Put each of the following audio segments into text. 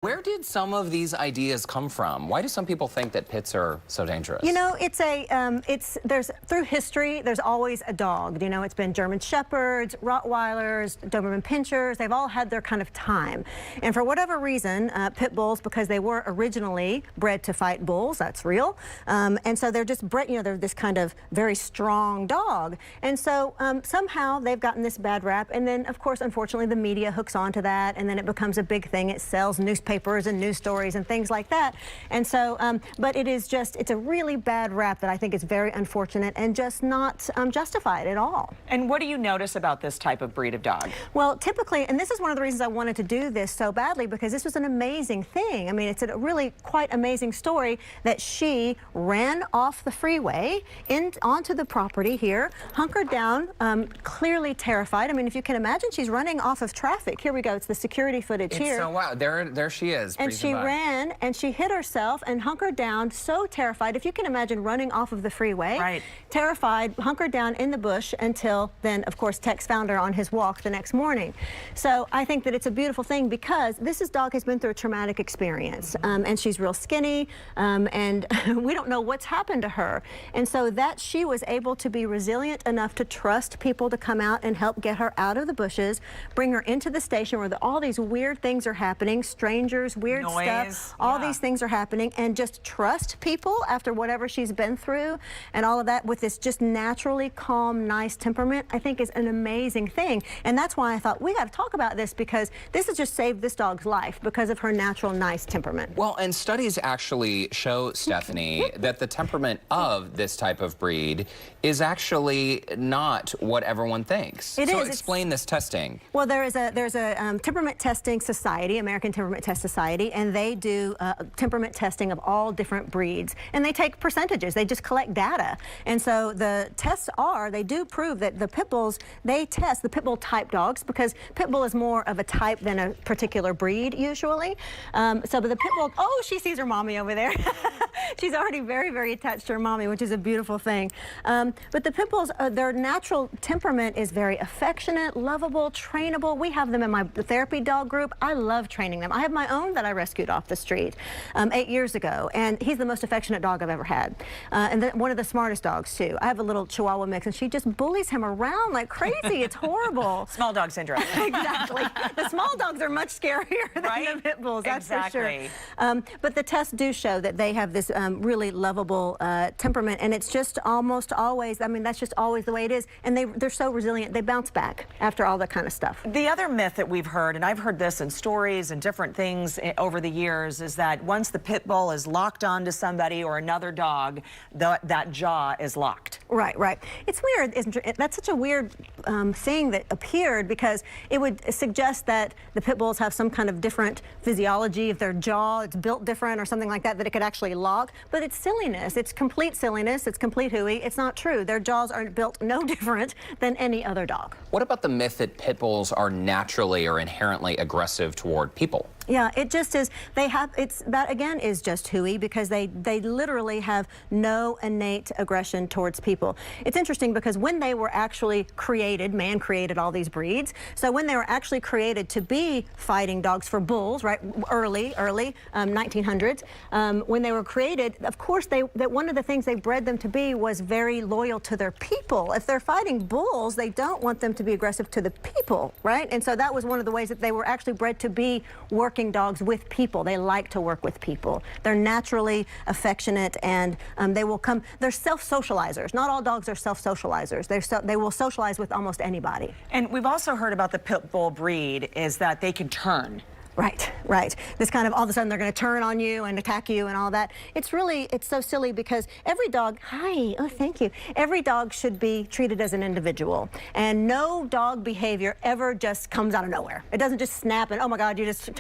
Where did some of these ideas come from? Why do some people think that pits are so dangerous? You know, through history, there's always a dog. You know, it's been German Shepherds, Rottweilers, Doberman Pinschers. They've all had their kind of time. And for whatever reason, pit bulls, because they were originally bred to fight bulls, that's real. And so they're just bred, you know, they're this kind of very strong dog. And so somehow they've gotten this bad rap. And then, of course, unfortunately, the media hooks onto that. And then it becomes a big thing. It sells newspapers and news stories and things like that. And so, but it's a really bad rap that I think is very unfortunate and just not justified at all. And what do you notice about this type of breed of dog? Well, typically, and this is one of the reasons I wanted to do this so badly, because this was an amazing thing. I mean, it's a really quite amazing story that she ran off the freeway onto the property here, hunkered down, clearly terrified. I mean, if you can imagine, she's running off of traffic. Here we go. It's the security footage here. So wow, there she is. And she ran and she hit herself and hunkered down, so terrified. If you can imagine running off of the freeway, right, terrified, hunkered down in the bush until then, of course, Tex found her on his walk the next morning. So I think that it's a beautiful thing because this dog has been through a traumatic experience, and she's real skinny, and we don't know what's happened to her. And so that she was able to be resilient enough to trust people to come out and help get her out of the bushes, bring her into the station where all these weird things are happening, strangers, weird stuff, all these things are happening, and just trust people after whatever she's been through and all of that with this just naturally calm, nice temperament, I think is an amazing thing. And that's why I thought we got to talk about this, because this has just saved this dog's life because of her natural, nice temperament. Well, and studies actually show, Stephanie, that the temperament of this type of breed is actually not what everyone thinks. So explain this testing. Well, there's a temperament testing society, American Temperament Test Society, and they do temperament testing of all different breeds, and they take percentages. They just collect data. And so the tests they do prove that the pit bulls, they test the pit bull type dogs, because pit bull is more of a type than a particular breed usually. So the pit bull, oh, she sees her mommy over there. She's already very, very attached to her mommy, which is a beautiful thing. But the pit bulls, their natural temperament is very affectionate, lovable, trainable. We have them in my therapy dog group. I love training them. I have my own that I rescued off the street 8 years ago, and he's the most affectionate dog I've ever had. And one of the smartest dogs, too. I have a little Chihuahua mix, and she just bullies him around like crazy. It's horrible. Small dog syndrome. Exactly. The small dogs are much scarier than the pit bulls, that's for sure. But the tests do show that they have this really lovable temperament, and it's just almost always, I mean, that's just always the way it is, and they're so resilient. They bounce back after all that kind of stuff. The other myth that we've heard, and I've heard this in stories and different things over the years, is that once the pit bull is locked onto somebody or another dog, that jaw is locked. Right, right. It's weird, isn't it? That's such a weird thing that appeared, because it would suggest that the pit bulls have some kind of different physiology. If their jaw is built different or something like that, that it could actually lock. But it's silliness. It's complete silliness. It's complete hooey. It's not true. Their jaws are built no different than any other dog. What about the myth that pit bulls are naturally or inherently aggressive toward people? Yeah, it just is. That again is just hooey, because they literally have no innate aggression towards people. It's interesting because when they were actually created, man created all these breeds. So when they were actually created to be fighting dogs for bulls, right, early 1900s, when they were created, of course, one of the things they bred them to be was very loyal to their people. If they're fighting bulls, they don't want them to be aggressive to the people, right? And so that was one of the ways that they were actually bred to be working dogs with people. They like to work with people. They're naturally affectionate, and they're self-socializers. Not all dogs are self-socializers. They will socialize with almost anybody. And we've also heard about the pit bull breed is that they can turn. Right, right. This kind of, all of a sudden they're going to turn on you and attack you and all that. It's so silly, because every dog, thank you. Every dog should be treated as an individual, and no dog behavior ever just comes out of nowhere. It doesn't just snap and, oh my God, it just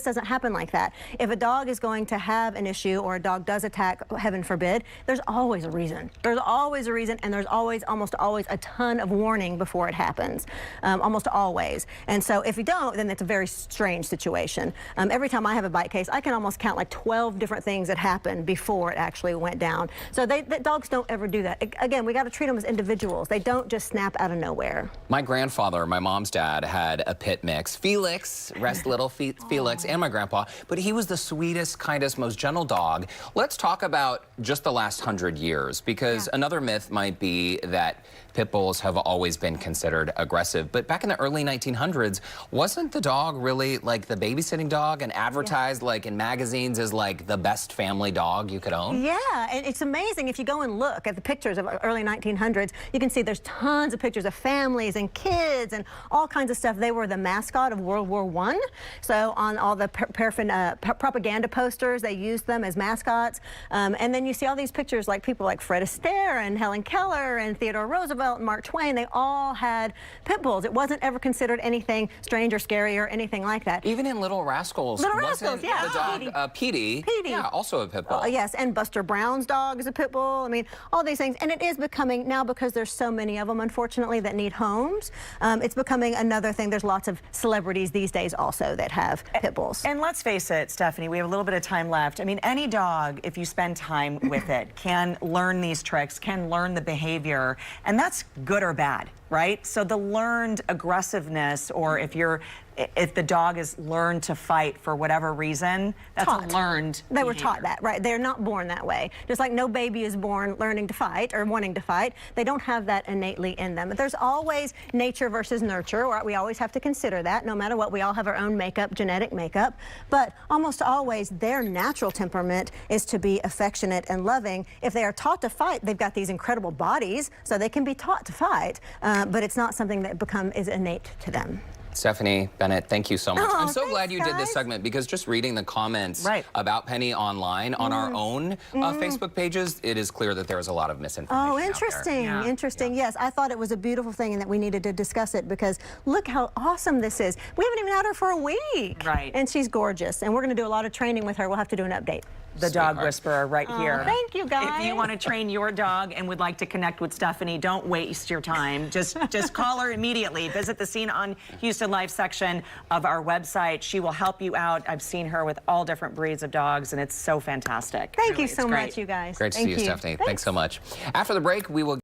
doesn't happen like that. If a dog is going to have an issue, or a dog does attack, heaven forbid, there's always a reason. There's always a reason, and there's almost always a ton of warning before it happens. Almost always. And so if you don't, then it's a very strange situation. situation. Every time I have a bite case, I can almost count like 12 different things that happened before it actually went down. So dogs don't ever do that. Again, we got to treat them as individuals. They don't just snap out of nowhere. My grandfather, my mom's dad, had a pit mix. Felix, rest little Felix, and my grandpa, but he was the sweetest, kindest, most gentle dog. Let's talk about just the last 100 years, because another myth might be that pit bulls have always been considered aggressive. But back in the early 1900s, wasn't the dog really like the babysitting dog and advertised like in magazines as like the best family dog you could own? Yeah, and it's amazing if you go and look at the pictures of early 1900s, you can see there's tons of pictures of families and kids and all kinds of stuff. They were the mascot of World War I. So on all the propaganda posters, they used them as mascots. And then you see all these pictures like people like Fred Astaire and Helen Keller and Theodore Roosevelt and Mark Twain. They all had pit bulls. It wasn't ever considered anything strange or scary or anything like that. Even in Little Rascals, wasn't the dog Petey, yeah, also a pit bull? Yes, and Buster Brown's dog is a pit bull. I mean, all these things. And it is becoming, now because there's so many of them, unfortunately, that need homes, it's becoming another thing. There's lots of celebrities these days also that have pit bulls. And let's face it, Stephanie, we have a little bit of time left. I mean, any dog, if you spend time with it, can learn these tricks, can learn the behavior, and that's good or bad, right? So the learned aggressiveness, or if the dog is learned to fight for whatever reason, that's a learned They were taught that, right? They're not born that way. Just like no baby is born learning to fight or wanting to fight. They don't have that innately in them. But there's always nature versus nurture. We always have to consider that. No matter what, we all have our own makeup, genetic makeup. But almost always their natural temperament is to be affectionate and loving. If they are taught to fight, they've got these incredible bodies, so they can be taught to fight. But it's not something that is innate to them. Stephanie, Bennett, thank you so much. Oh, I'm so glad you did this guys. segment, because just reading the comments about Penny online on our own Facebook pages, it is clear that there is a lot of misinformation. Oh, interesting, interesting. Yes, I thought it was a beautiful thing and that we needed to discuss it, because look how awesome this is. We haven't even had her for a week. Right. And she's gorgeous. And we're going to do a lot of training with her. We'll have to do an update. The Dog Whisperer right here. Thank you, guys. If you want to train your dog and would like to connect with Stephanie, don't waste your time. Just call her immediately. Visit the Scene on Houston Live section of our website. She will help you out. I've seen her with all different breeds of dogs, and it's so fantastic. Thank you so much, you guys. Great to see you, Stephanie. Thanks so much. After the break, we will